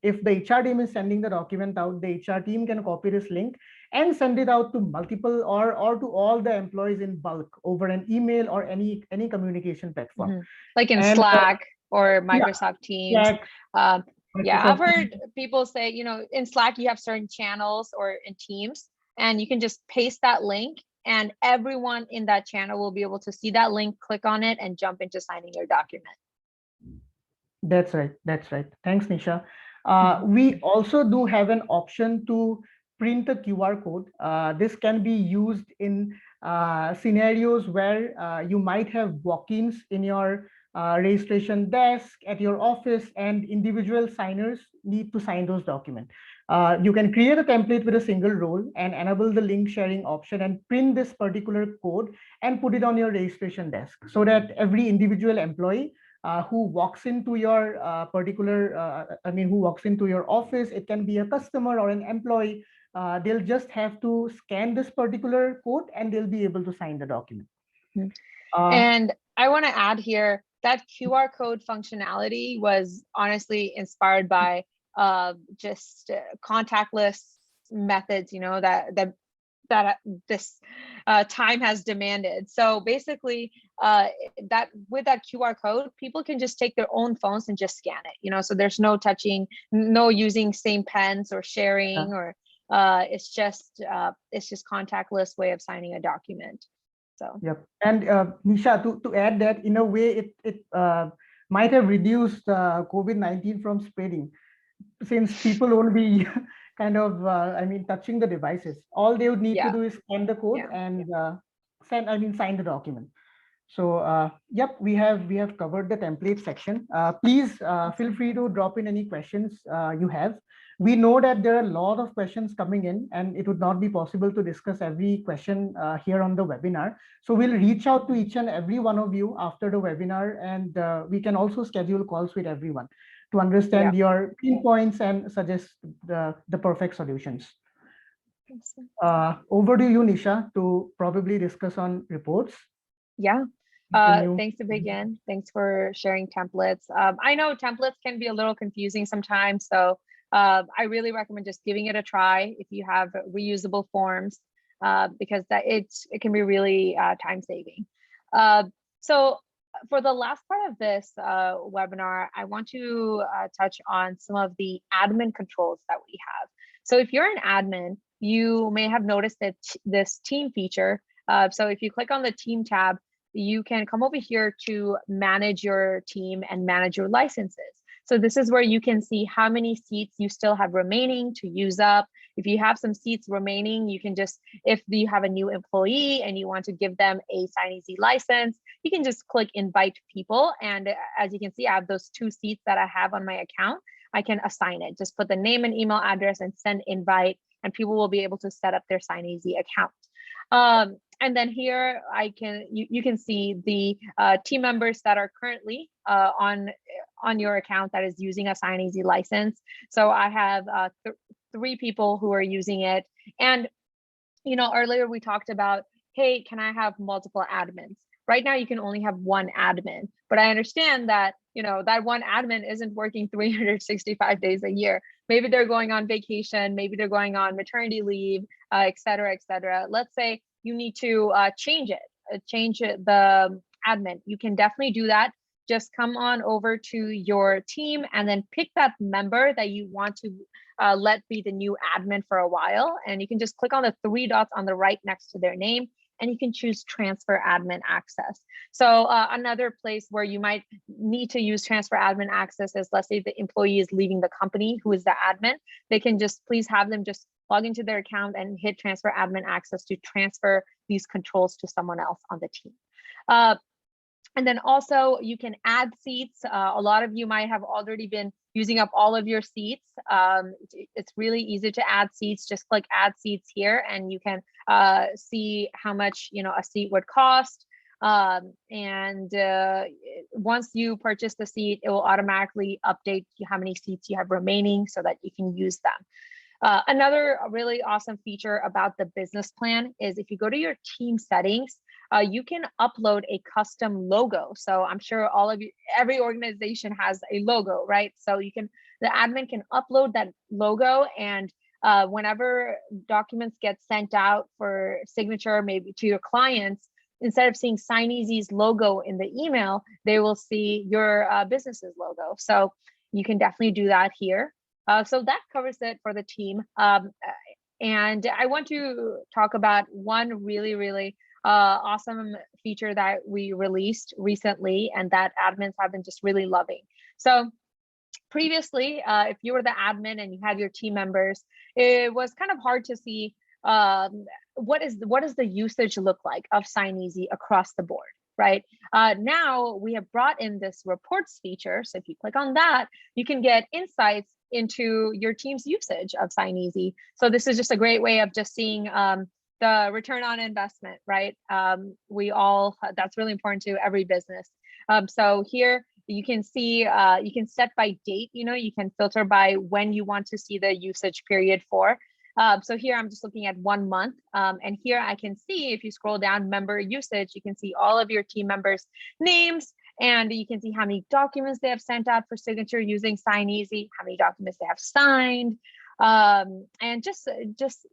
If the HR team is sending the document out, the HR team can copy this link and send it out to multiple or to all the employees in bulk over an email or any communication platform. Like in And Slack or yeah, Microsoft Teams. Yeah, I've Microsoft heard people say, in Slack, you have certain channels or in Teams, and you can just paste that link and everyone in that channel will be able to see that link, click on it, and jump into signing your document. That's right. That's right. Thanks, Nisha. We also do have an option to print a QR code. This can be used in scenarios where you might have walk-ins in your registration desk at your office, and individual signers need to sign those documents. You can create a template with a single role and enable the link sharing option and print this particular code and put it on your registration desk so that every individual employee who walks into your who walks into your office, it can be a customer or an employee, they'll just have to scan this particular code and they'll be able to sign the document. And I want to add here that QR code functionality was honestly inspired by just contactless methods, that this time has demanded. So basically, that with that QR code, people can just take their own phones and just scan it. So there's no touching, no using same pens or sharing, or it's just contactless way of signing a document. So yep. And Nisha, to add that, in a way, it might have reduced COVID-19 from spreading, since people won't be kind of touching the devices. All they would need to do is scan the code and sign the document. So yep, we have covered the template section. Please feel free to drop in any questions you have. We know that there are a lot of questions coming in, and it would not be possible to discuss every question here on the webinar. So we'll reach out to each and every one of you after the webinar, and we can also schedule calls with everyone to understand your pain points and suggest the perfect solutions. Over to you, Nisha, to probably discuss on reports. Yeah. Thanks to begin. Thanks for sharing templates. I know templates can be a little confusing sometimes, so I really recommend just giving it a try if you have reusable forms, because it can be really time saving. So for the last part of this webinar, I want to touch on some of the admin controls that we have. So if you're an admin, you may have noticed that this team feature. So if you click on the team tab, you can come over here to manage your team and manage your licenses. So this is where you can see how many seats you still have remaining to use up. If you have some seats remaining, you can just, if you have a new employee and you want to give them a Signeasy license, you can just click invite people. And as you can see, I have those 2 seats that I have on my account. I can assign it, just put the name and email address and send invite, and people will be able to set up their Signeasy account. And then here you can see the team members that are currently on your account that is using a Signeasy license. So I have 3 people who are using it. And earlier we talked about, hey, can I have multiple admins? Right now, you can only have one admin, but I understand that, that one admin isn't working 365 days a year. Maybe they're going on vacation, maybe they're going on maternity leave, et cetera, et cetera. Let's say you need to change the admin. You can definitely do that. Just come on over to your team and then pick that member that you want to let be the new admin for a while. And you can just click on the 3 dots on the right next to their name, and you can choose transfer admin access. So another place where you might need to use transfer admin access is, let's say the employee is leaving the company, who is the admin. They can just please have them just log into their account and hit transfer admin access to transfer these controls to someone else on the team. And then also you can add seats. A lot of you might have already been using up all of your seats. It's really easy to add seats. Just click add seats here and you can see how much a seat would cost. Once you purchase the seat, it will automatically update you how many seats you have remaining so that you can use them. Another really awesome feature about the business plan is if you go to your team settings, you can upload a custom logo. So I'm sure every organization has a logo, right? So the admin can upload that logo, and whenever documents get sent out for signature, maybe to your clients, instead of seeing Signeasy's logo in the email, they will see your business's logo. So you can definitely do that here. So that covers it for the team. And I want to talk about one really, really awesome feature that we released recently and that admins have been just really loving. So previously, if you were the admin and you had your team members, it was kind of hard to see what does the usage look like of Signeasy across the board, right? Now we have brought in this reports feature. So if you click on that, you can get insights into your team's usage of Signeasy. So this is just a great way of just seeing the return on investment, right? That's really important to every business. So here you can see, you can set by date, you can filter by when you want to see the usage period for. So here I'm just looking at 1 month. And here I can see, if you scroll down member usage, you can see all of your team members' names, and you can see how many documents they have sent out for signature using Signeasy, how many documents they have signed, and just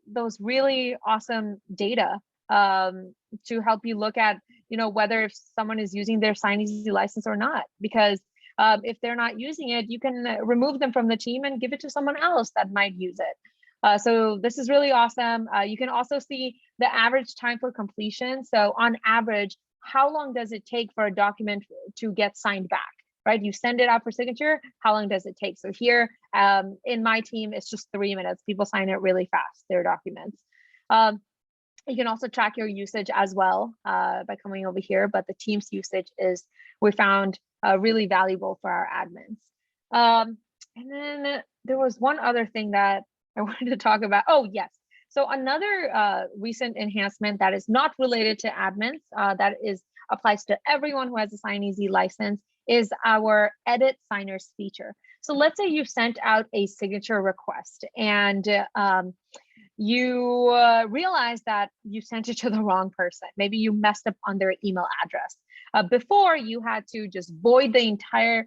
those really awesome data to help you look at, whether if someone is using their Signeasy license or not. Because if they're not using it, you can remove them from the team and give it to someone else that might use it. So this is really awesome. You can also see the average time for completion. So on average, how long does it take for a document to get signed back, right? You send it out for signature, how long does it take? So here in my team, it's just 3 minutes. People sign it really fast, their documents. You can also track your usage as well by coming over here, but the team's usage we found really valuable for our admins. And then there was one other thing that I wanted to talk about. Oh, yes. So another recent enhancement that is not related to admins, applies to everyone who has a Signeasy license, is our edit signers feature. So let's say you sent out a signature request and you realize that you sent it to the wrong person. Maybe you messed up on their email address. Before, you had to just void the entire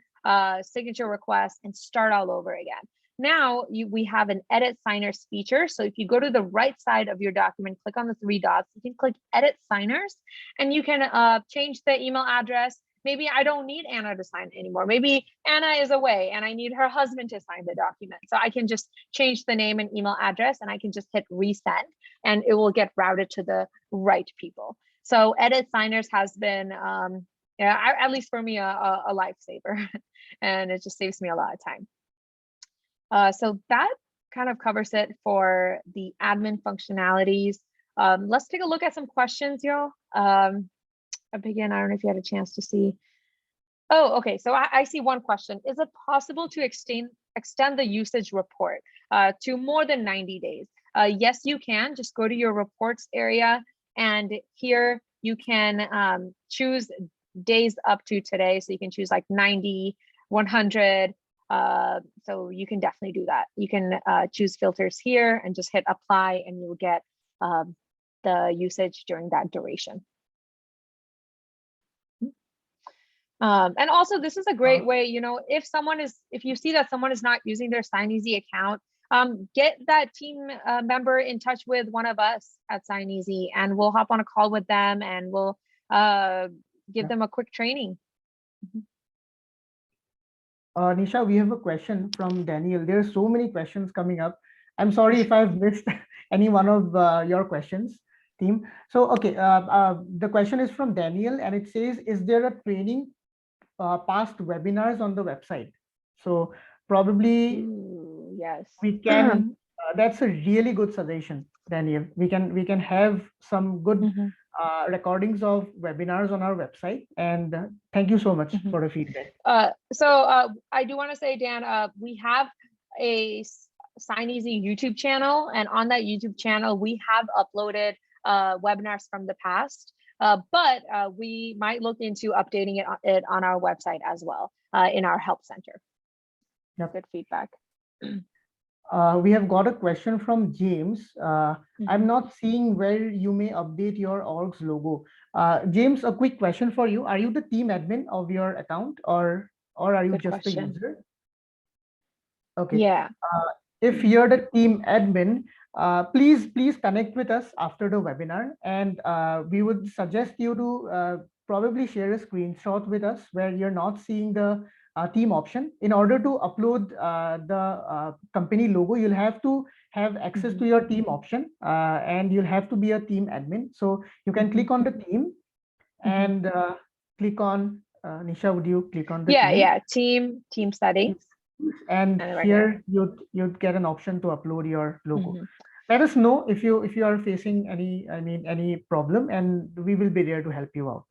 signature request and start all over again. Now we have an edit signers feature. So if you go to the right side of your document, click on the 3 dots, you can click edit signers, and you can change the email address. Maybe I don't need Anna to sign anymore. Maybe Anna is away and I need her husband to sign the document. So I can just change the name and email address, and I can just hit resend, and it will get routed to the right people. So edit signers has been, at least for me, a lifesaver, and it just saves me a lot of time. So that kind of covers it for the admin functionalities. Let's take a look at some questions, y'all. Again, I don't know if you had a chance to see. Oh, okay. So I see one question. Is it possible to extend the usage report to more than 90 days? Yes, you can. Just go to your reports area, and here you can choose days up to today. So you can choose like 90, 100. So you can definitely do that. You can choose filters here and just hit apply, and you'll get the usage during that duration. And also, this is a great way, you know, if you see that someone is not using their Signeasy account, get that team member in touch with one of us at Signeasy, and we'll hop on a call with them, and we'll give them a quick training. Nisha, we have a question from Daniel. There are so many questions coming up. I'm sorry if I've missed any one of your questions, team. So, okay, the question is from Daniel, and it says, is there a training past webinars on the website? So probably yes, we can, that's a really good suggestion, Daniel. We can have some good recordings of webinars on our website, and thank you so much for the feedback. So I do want to say, Dan, we have a Signeasy YouTube channel, and on that YouTube channel, we have uploaded webinars from the past, but we might look into updating it on our website as well, in our help center. Yep. Good feedback. We have got a question from James. I'm not seeing where you may update your org's logo. James, a quick question for you. Are you the team admin of your account, or are you just a user? Okay. Yeah. If you're the team admin, please connect with us after the webinar, and we would suggest you to probably share a screenshot with us where you're not seeing the team option. In order to upload the company logo, you'll have to have access to your team option, and you'll have to be a team admin. So you can click on the team and click on, Nisha, would you click on the team? Team settings. And here you'd get an option to upload your logo. Let us know if you are facing any problem, and we will be there to help you out.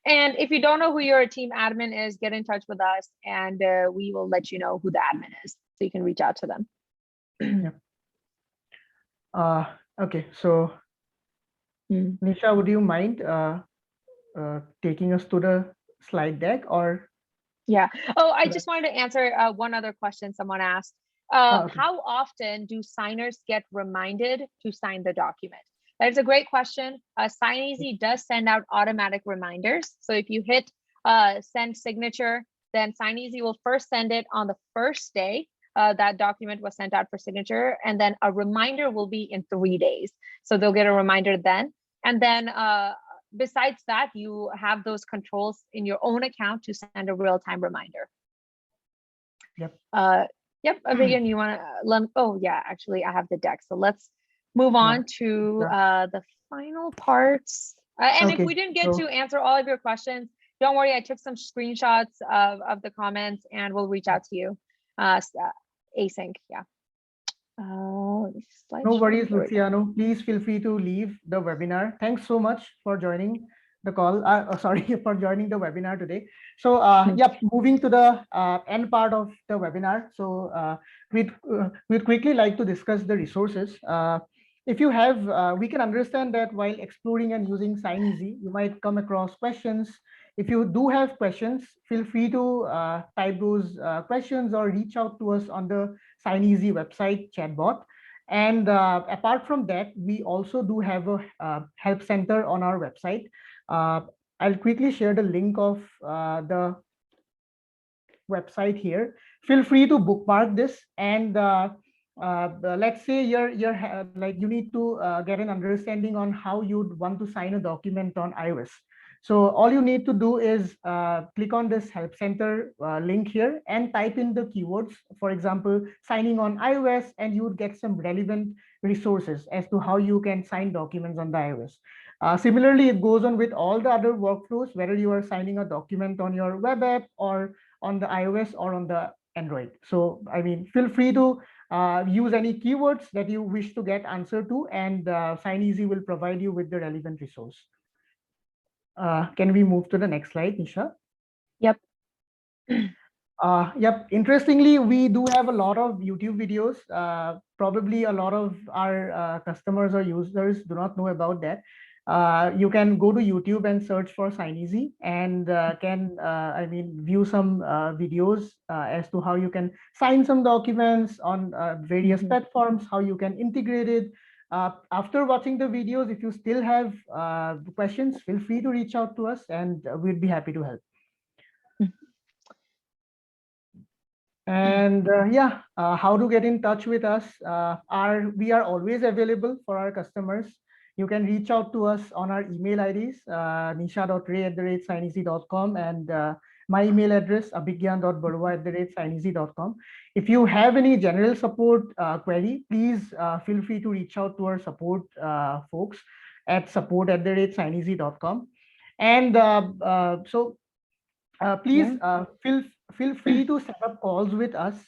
And if you don't know who your team admin is, get in touch with us, and we will let you know who the admin is, so you can reach out to them. Okay, so Nisha, would you mind taking us to the slide deck, or? Yeah. Oh, I just wanted to answer one other question someone asked. How often do signers get reminded to sign the document? That's a great question. Signeasy does send out automatic reminders. So if you hit send signature, then Signeasy will first send it on the first day that document was sent out for signature, and then a reminder will be in 3 days. So they'll get a reminder then. And then besides that, you have those controls in your own account to send a real-time reminder. Yep. Yep. Again, you want to? Oh, yeah. Actually, I have the deck. So let's move on to the final parts. And if we didn't get to answer all of your questions, don't worry. I took some screenshots of the comments, and we'll reach out to you. Async. Yeah. No worries, Luciano. Please feel free to leave the webinar. Thanks so much for joining the call. Sorry, for joining the webinar today. So yep, moving to the end part of the webinar. So we'd quickly like to discuss the resources. If you have, we can understand that while exploring and using Signeasy, you might come across questions. If you do have questions, feel free to type those questions or reach out to us on the Signeasy website chatbot. And apart from that, we also do have a help center on our website. I'll quickly share the link of the website here. Feel free to bookmark this, and let's say you need to get an understanding on how you'd want to sign a document on iOS. So all you need to do is click on this help center link here and type in the keywords, for example, signing on iOS, and you would get some relevant resources as to how you can sign documents on the iOS. Similarly, it goes on with all the other workflows, whether you are signing a document on your web app or on the iOS or on the Android. So, I mean, feel free to use any keywords that you wish to get answer to, and Signeasy will provide you with the relevant resource. Can we move to the next slide, Nisha? Yep. Yep. Interestingly, we do have a lot of YouTube videos. Probably a lot of our customers or users do not know about that. You can go to YouTube and search for Signeasy, and view some videos as to how you can sign some documents on various platforms, how you can integrate it. After watching the videos, if you still have questions, feel free to reach out to us, and we'd be happy to help. And yeah, how to get in touch with us? We are always available for our customers. You can reach out to us on our email IDs, nisha.ray@signeasy.com, and my email address, abhigyan.barua@signeasy.com. If you have any general support query, please feel free to reach out to our support folks at support@signeasy.com. And please feel free to set up calls with us.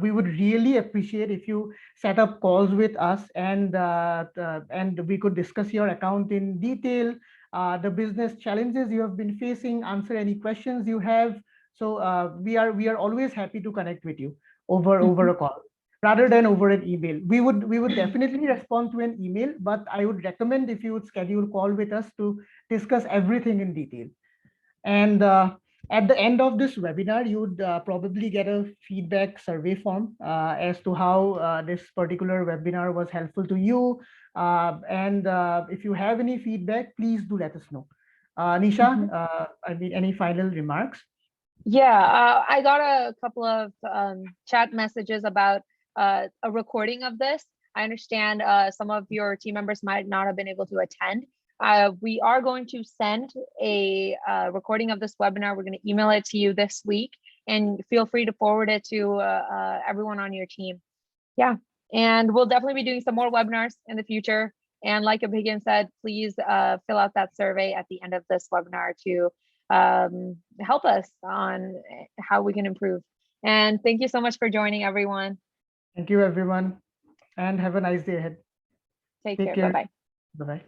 We would really appreciate if you set up calls with us, and we could discuss your account in detail, the business challenges you have been facing, answer any questions you have. So we are always happy to connect with you over a call rather than over an email. We would definitely respond to an email, but I would recommend if you would schedule a call with us to discuss everything in detail. And at the end of this webinar, you'd probably get a feedback survey form as to how this particular webinar was helpful to you. And if you have any feedback, please do let us know. Nisha, any final remarks? Yeah, I got a couple of chat messages about a recording of this. I understand some of your team members might not have been able to attend. We are going to send a recording of this webinar. We're going to email it to you this week, and feel free to forward it to everyone on your team. Yeah, and we'll definitely be doing some more webinars in the future. And like Abhigyan said, please fill out that survey at the end of this webinar to help us on how we can improve. And thank you so much for joining, everyone. Thank you, everyone, and have a nice day ahead. Take care. Bye-bye. Bye-bye.